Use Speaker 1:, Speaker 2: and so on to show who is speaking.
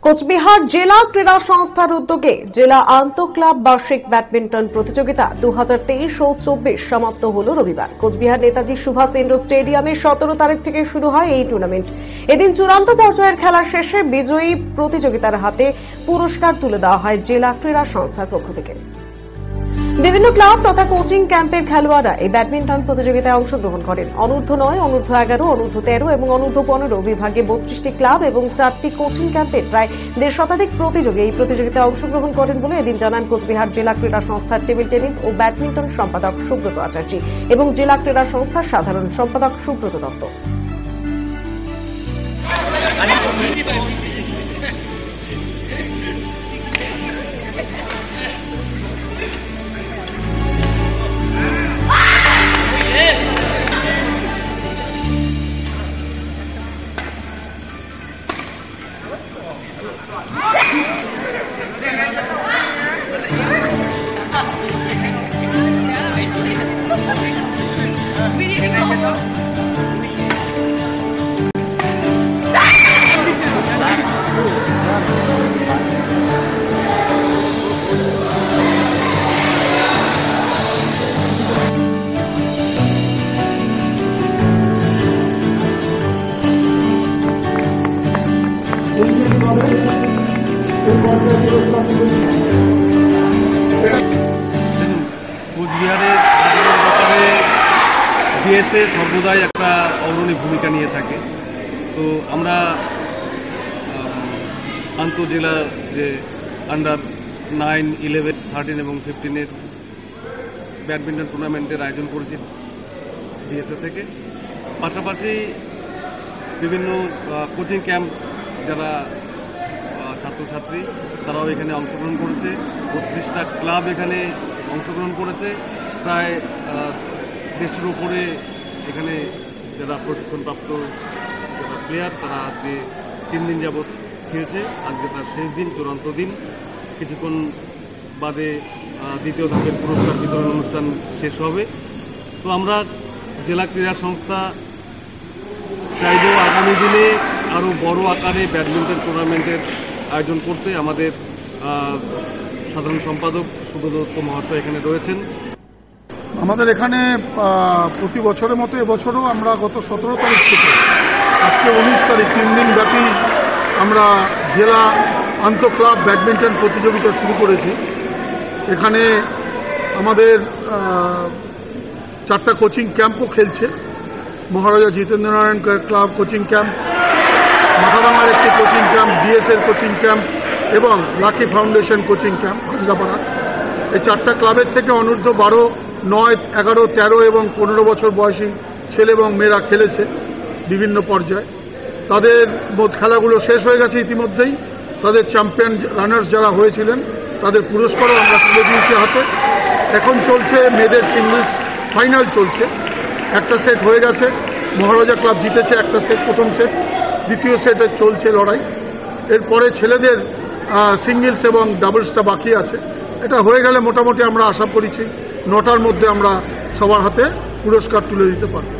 Speaker 1: কোচবিহার জেলা ক্রীড়া সংস্থার উদ্যোগে জেলা আন্তঃক্লাব বার্ষিক ব্যাডমিন্টন প্রতিযোগিতা 2023 ও 24 সমাপ্ত হল রবিবার। কোচবিহার নেতাজি সুভাষ ইন্ডোর স্টেডিয়ামে 17 তারিখ থেকে শুরু হয় এই টুর্নামেন্ট। এদিন চূড়ান্ত পর্যায়ের খেলা শেষে বিজয়ী প্রতিযোগিতার হাতে পুরস্কার তুলে দেওয়া হয় জেলা ক্রীড়া সংস্থার পক্ষ থেকে। বিভিন্ন ক্লাব তথা কোচিং ক্যাম্পের খেলোয়াড়রা এই ব্যাডমিন্টন প্রতিযোগিতায় অংশগ্রহণ করেন। অনূর্ধ্ব 9, অনূর্ধ্ব 11, অনূর্ধ্ব 13 এবং অনূর্ধ্ব 15 বিভাগে 32টি ক্লাব এবং 4টি কোচিং ক্যাম্পের প্রায় 1.5 শতাধিক প্রতিযোগী এই প্রতিযোগিতায় অংশগ্রহণ করেন বলে এদিন জানান কোচবিহার জেলা ক্রীড়া সংস্থার টেবিল টেনিস ও ব্যাডমিন্টন সম্পাদক সুব্রত আচার্য এবং জেলা ক্রীড়া সংস্থার সাধারণ সম্পাদক সুব্রত দত্ত।
Speaker 2: কোচবিহারের ব্যাপারে ডিএসএ সর্বদাই একটা অগ্রণী ভূমিকা নিয়ে থাকে। তো আমরা আন্তঃজেলা যে আন্ডার 9, 11, 13 এবং 15 ব্যাডমিন্টন টুর্নামেন্টের আয়োজন করেছি ডিএসএ থেকে। পাশাপাশি বিভিন্ন কোচিং ক্যাম্প যারা ছাত্রছাত্রী তারাও এখানে অংশগ্রহণ করেছে। 32টা ক্লাব এখানে অংশগ্রহণ করেছে। প্রায় 150-এর উপরে এখানে যারা প্রশিক্ষণপ্রাপ্ত যারা প্লেয়ার তারা আজকে 3 দিন যাবৎ খেলছে। আজকে তার শেষ দিন, চূড়ান্ত দিন। কিছুক্ষণ বাদে দ্বিতীয় ধাপের পুরস্কার বিতরণ অনুষ্ঠান শেষ হবে। তো আমরা জেলা ক্রীড়া সংস্থা চাইলেও আগামী দিনে আরও বড় আকারে ব্যাডমিন্টন টুর্নামেন্টের আয়োজন করতে। আমাদের সাধারণ সম্পাদক সুব্রত দত্ত মহাশয় এখানে রয়েছেন।
Speaker 3: আমাদের এখানে প্রতি বছরের মতো এবছরও আমরা গত 17 তারিখ থেকে আজকে 19 তারিখ 3 দিন ব্যাপী আমরা জেলা আন্তঃক্লাব ব্যাডমিন্টন প্রতিযোগিতা শুরু করেছি। এখানে আমাদের 4টা কোচিং ক্যাম্পও খেলছে। মহারাজা জিতেন্দ্রনারায়ণ ক্লাব কোচিং ক্যাম্প, মাথাভাঙার একটি কোচিং ক্যাম্প, ডিএসএর কোচিং ক্যাম্প এবং lucky foundation coaching camp Hazrapara. এই 4টা ক্লাবের থেকে অনূর্ধ্ব 12, 9, 11, 13 এবং 15 বছর বয়সী ছেলে এবং মেয়েরা খেলেছে বিভিন্ন পর্যায়ে। তাদের খেলাগুলো শেষ হয়ে গেছে ইতিমধ্যেই। তাদের চ্যাম্পিয়ন রানার্স যারা হয়েছিলেন তাদের পুরস্কারও আমরা তুলে দিয়েছি হাতে। এখন চলছে মেয়েদের সিঙ্গলস ফাইনাল চলছে। একটা সেট হয়ে গেছে, মহারাজা ক্লাব জিতেছে একটা সেট, প্রথম সেট। দ্বিতীয় সেটে চলছে লড়াই। এরপরে ছেলেদের সিঙ্গলস এবং ডাবলসটা বাকি আছে। এটা হয়ে গেলে মোটামুটি আমরা আশা করছি 9টার মধ্যে আমরা সবার হাতে পুরস্কার তুলে দিতে পারব।